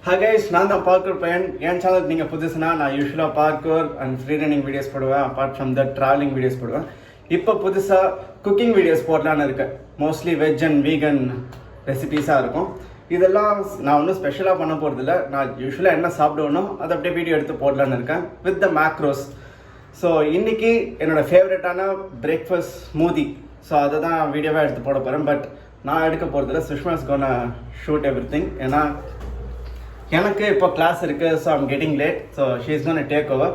Hi guys, நான் தான் Parker பையன். என் சேனல் நீங்கள் புதுசுனா நான் யூஸ்வலாக parkour and free running videos போடுவேன். Apart from the travelling videos போடுவேன். இப்போ புதுசாக குக்கிங் வீடியோஸ் போடலான்னு இருக்கேன். மோஸ்ட்லி வெஜ் அண்ட் வீகன் ரெசிபீஸாக இருக்கும். இதெல்லாம் நான் ஒன்றும் ஸ்பெஷலாக பண்ண போகிறதில்ல. நான் யூஸ்வலாக என்ன சாப்பிடுவேனோ அதை அப்படியே வீடியோ எடுத்து போடலான்னு இருக்கேன் வித் த மேக்ரோஸ். ஸோ இன்றைக்கி என்னோடய ஃபேவரட்டான பிரேக்ஃபாஸ்ட் ஸ்மூதி. ஸோ அதை தான் வீடியோவாக எடுத்து போட போகிறேன். பட் நான் எடுக்க போகிறதில்ல. சுஷ்மாஸ் கோன் ஷூட் எவ்ரி திங். ஏன்னா எனக்கு இப்போ கிளாஸ் இருக்குது. So I'm getting late. So she is gonna take over.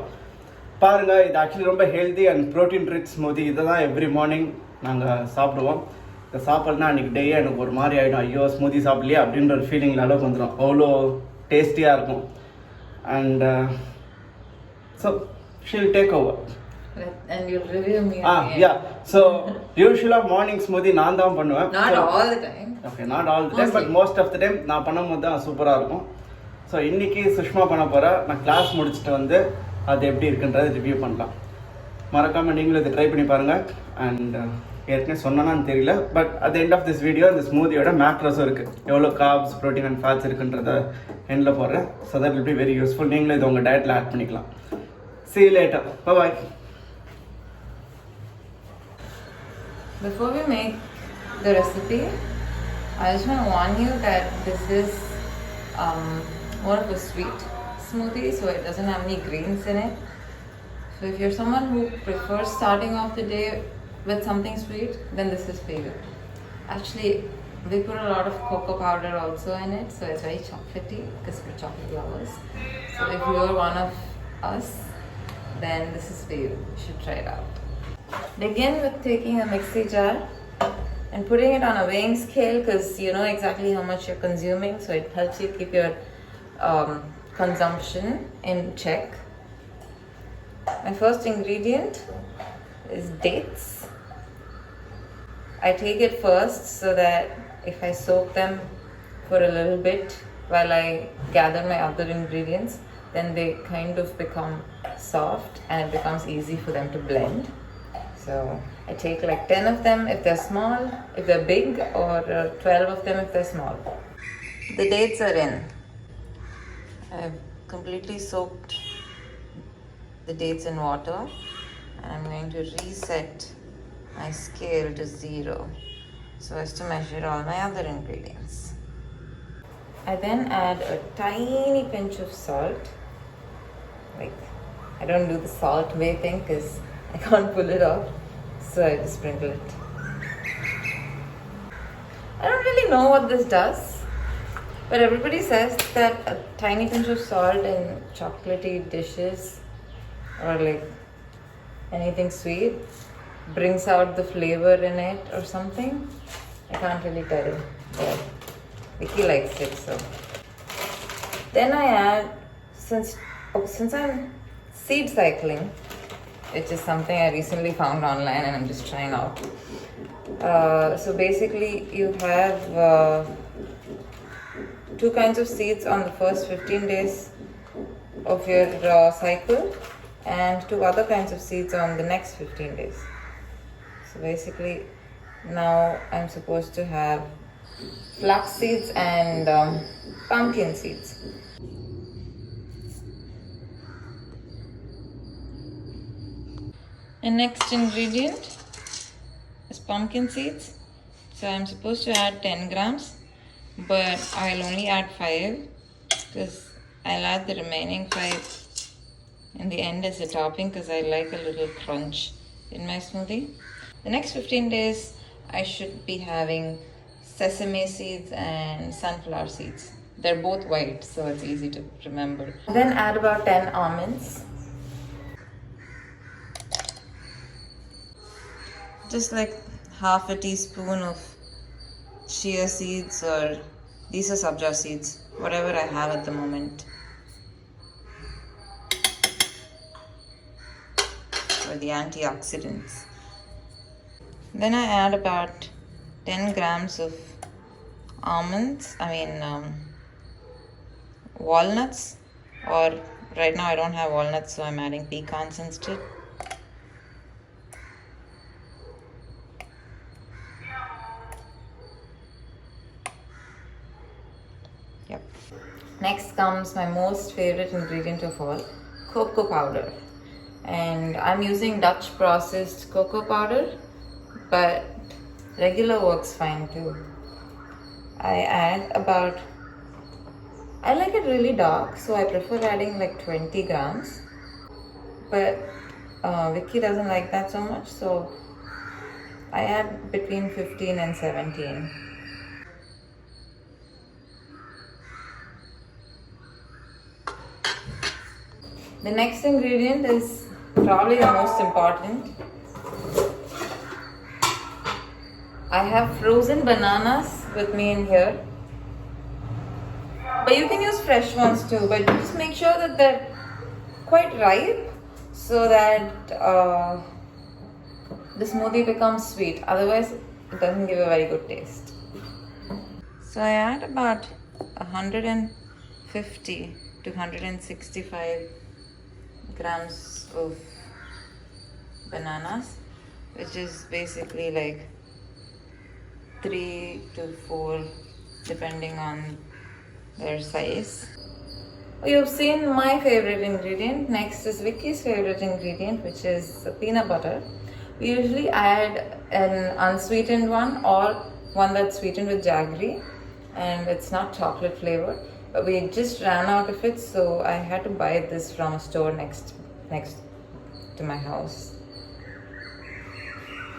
பாருங்கள், இது ஆக்சுவலி ரொம்ப healthy and protein rich smoothie. இதை தான் எவ்ரி மார்னிங் நாங்கள் சாப்பிடுவோம். இதை சாப்பிட்னா அன்றைக்கி டேயே எனக்கு ஒரு மாதிரி ஆகிடும். ஐயோ ஸ்மூதி சாப்பிட்லையே அப்படின்ற ஒரு ஃபீலிங்கில் அளவுக்கு வந்துடும். அவ்வளோ டேஸ்டியாக இருக்கும். And so Sheel take over. And you'll review me. Yeah. So usually morning smoothie நான் தான் பண்ணுவேன். Not all the time. Okay, not all the time, but most of the time நான் பண்ணும்போது தான் சூப்பராக இருக்கும். ஸோ இன்றைக்கி சுஷ்மா பண்ண போகிறேன். நான் கிளாஸ் முடிச்சுட்டு வந்து அது எப்படி இருக்குன்றதை ரிவ்யூ பண்ணலாம். மறக்காமல் நீங்களும் இதை ட்ரை பண்ணி பாருங்கள். அண்ட் ஏற்கனவே சொன்னான்னு தெரியல, but at end of this video இந்த ஸ்மூதியோட மேக்ரோஸும் இருக்குது. எவ்வளோ கார்ப்ஸ், ப்ரோட்டீன் அண்ட் ஃபேட்ஸ் இருக்குன்றத எண்டில் போடுறேன். So that will be very useful. நீங்களும் இதை உங்கள் டயட்டில் ஆட் பண்ணிக்கலாம். See you later. Bye-bye. Before we make the recipe, I just want to warn you that this is more of a sweet smoothie, so it doesn't have any greens in it. So if you're someone who prefers starting off the day with something sweet, then this is for you. Actually, we put a lot of cocoa powder also in it, so it's very chocolatey because we're chocolate lovers. So if you're one of us, then this is for you. You should try it out. Begin with taking a mixie jar and putting it on a weighing scale, because you know exactly how much you're consuming, so it helps you keep your consumption in check. My first ingredient is dates. I take it first so that if I soak them for a little bit while I gather my other ingredients, then they kind of become soft and it becomes easy for them to blend. So I take like 10 of them if they're small, if they're big, or 12 of them if they're small. The dates are in. I've completely soaked the dates in water, and I'm going to reset my scale to 0 so as to measure all my other ingredients. I then add a tiny pinch of salt. Like, I don't do the salt way thing because I can't pull it off, so I just sprinkle it. I don't really know what this does, but everybody says that a tiny pinch of salt in chocolatey dishes or like anything sweet brings out the flavor in it or something. I can't really tell, but Vicky likes it, so. Then I add, since I'm seed cycling, which is something I recently found online and I'm just trying out. So basically you have 2 kinds of seeds on the first 15 days of your cycle, and 2 other kinds of seeds on the next 15 days. So basically now I'm supposed to have flax seeds and pumpkin seeds. The next ingredient is pumpkin seeds. So I'm supposed to add 10 grams, but I'll only add 5 because I'll add the remaining 5 in the end as a topping because I like a little crunch in my smoothie. The next 15 days I should be having sesame seeds and sunflower seeds. They're both white, so it's easy to remember. Then add about 10 almonds. Just like half a teaspoon of chia seeds, or these are sabja seeds, whatever I have at the moment. For the antioxidants. Then I add about 10 grams of walnuts, or right now I don't have walnuts, so I'm adding pecans instead. Yep. Next comes my most favorite ingredient of all, cocoa powder. And I'm using Dutch processed cocoa powder, but regular works fine too. I add about, I like it really dark, so I prefer adding like 20 grams. But Vicky doesn't like that so much, so I add between 15 and 17. The next ingredient is probably the most important. I have frozen bananas with me in here. But you can use fresh ones too, but just make sure that they're quite ripe so that the smoothie becomes sweet. Otherwise, it doesn't give a very good taste. So I add about 150 to 165 grams of bananas, which is basically like 3 to 4 depending on their size. You've seen my favorite ingredient. Next is Vicky's favorite ingredient, which is peanut butter. We usually add an unsweetened one or one that's sweetened with jaggery, and it's not chocolate flavored. But we just ran out of it, so I had to buy this from a store next to my house.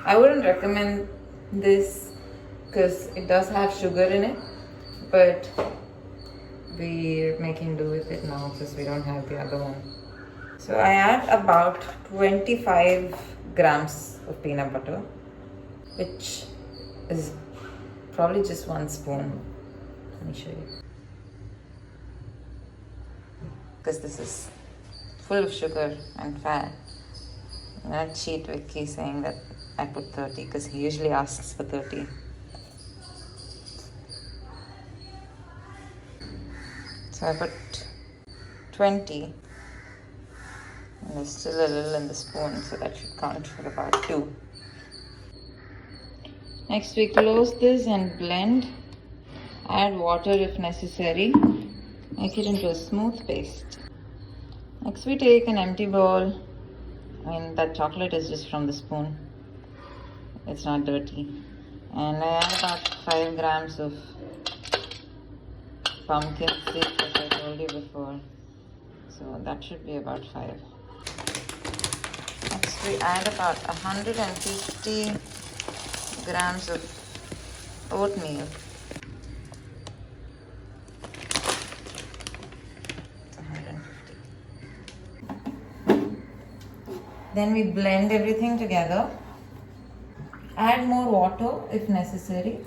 I wouldn't recommend this because it does have sugar in it, but we're making do with it now because we don't have the other one. So I add about 25 grams of peanut butter, which is probably just 1 spoon. Let me show you. Because this is full of sugar and fat. I'm gonna cheat Vicky saying that I put 30 because he usually asks for 30. So I put 20. And there's still a little in the spoon, so that should count for about 2. Next we close this and blend. Add water if necessary. Make it into a smooth paste. Next we take an empty bowl. I mean, that chocolate is just from the spoon. It's not dirty. And I add about 5 grams of pumpkin seeds, as I told you before. So that should be about 5. Next we add about 150 grams of oatmeal. Then we blend everything together. Add more water if necessary,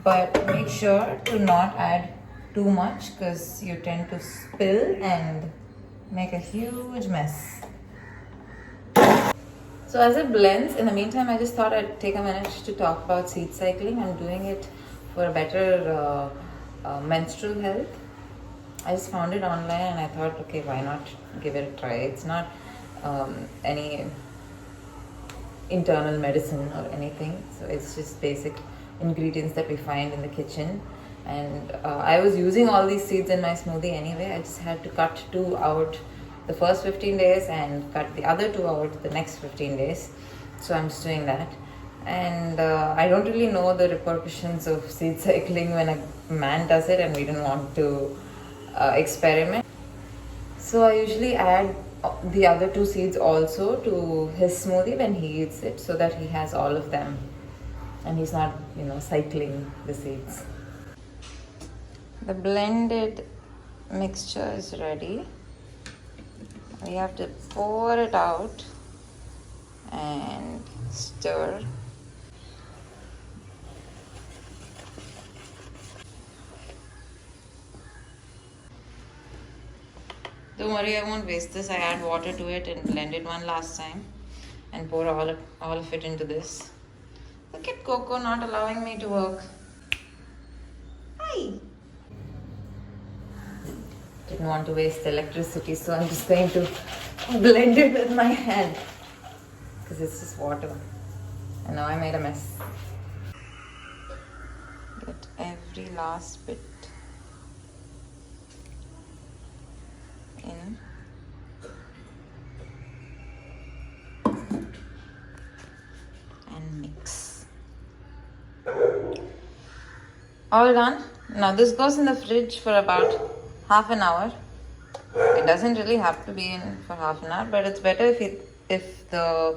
but make sure to not add too much because you tend to spill and make a huge mess. So as it blends, in the meantime, I just thought I'd take a minute to talk about seed cycling. I'm doing it for a better menstrual health. I just found it online and I thought, okay, why not give it a try? It's not any internal medicine or anything, so it's just basic ingredients that we find in the kitchen. And I was using all these seeds in my smoothie anyway. I just had to cut 2 out the first 15 days and cut the other 2 out the next 15 days. So I'm just doing that. And I don't really know the repercussions of seed cycling when a man does it, and we didn't want to experiment. So I usually add the other 2 seeds also to his smoothie when he eats it, so that he has all of them and he's not, cycling the seeds. The blended mixture is ready. We have to pour it out and stir. Don't worry, I won't waste this. I add water to it and blended one last time and pour all of it into this. Look at Coco not allowing me to work. Hi! Didn't want to waste electricity, so I'm just going to blend it with my hand because it's just water. And now I made a mess. Get every last bit in. And mix. All done. Now this goes in the fridge for about half an hour. It doesn't really have to be in for half an hour, but it's better if the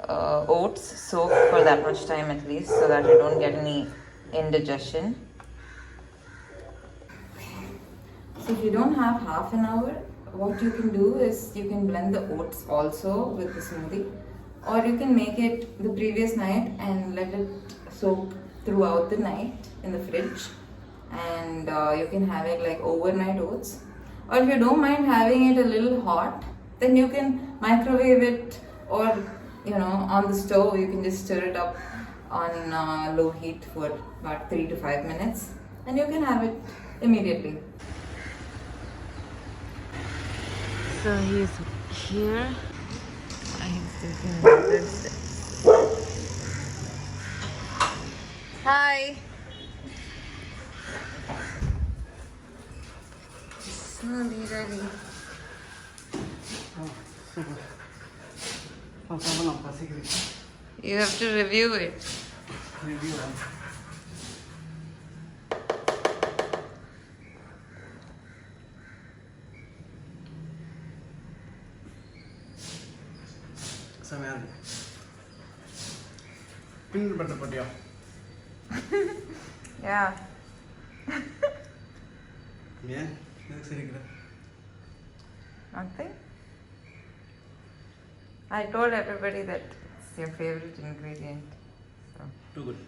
oats soak for that much time at least, so that you don't get any indigestion. So if you don't have half an hour, what you can do is you can blend the oats also with the smoothie, or you can make it the previous night and let it soak throughout the night in the fridge, and you can have it like overnight oats. Or if you don't mind having it a little hot, then you can microwave it, or on the stove you can just stir it up on low heat for about 3 to 5 minutes, and you can have it immediately. So he's here. I'm thinking about this. Hi. Smoothie ready. You have to review it. Peanut butter pottiya. Yeah. Yeah, that's very good. Nothing? I told everybody that it's your favorite ingredient. So. Too good.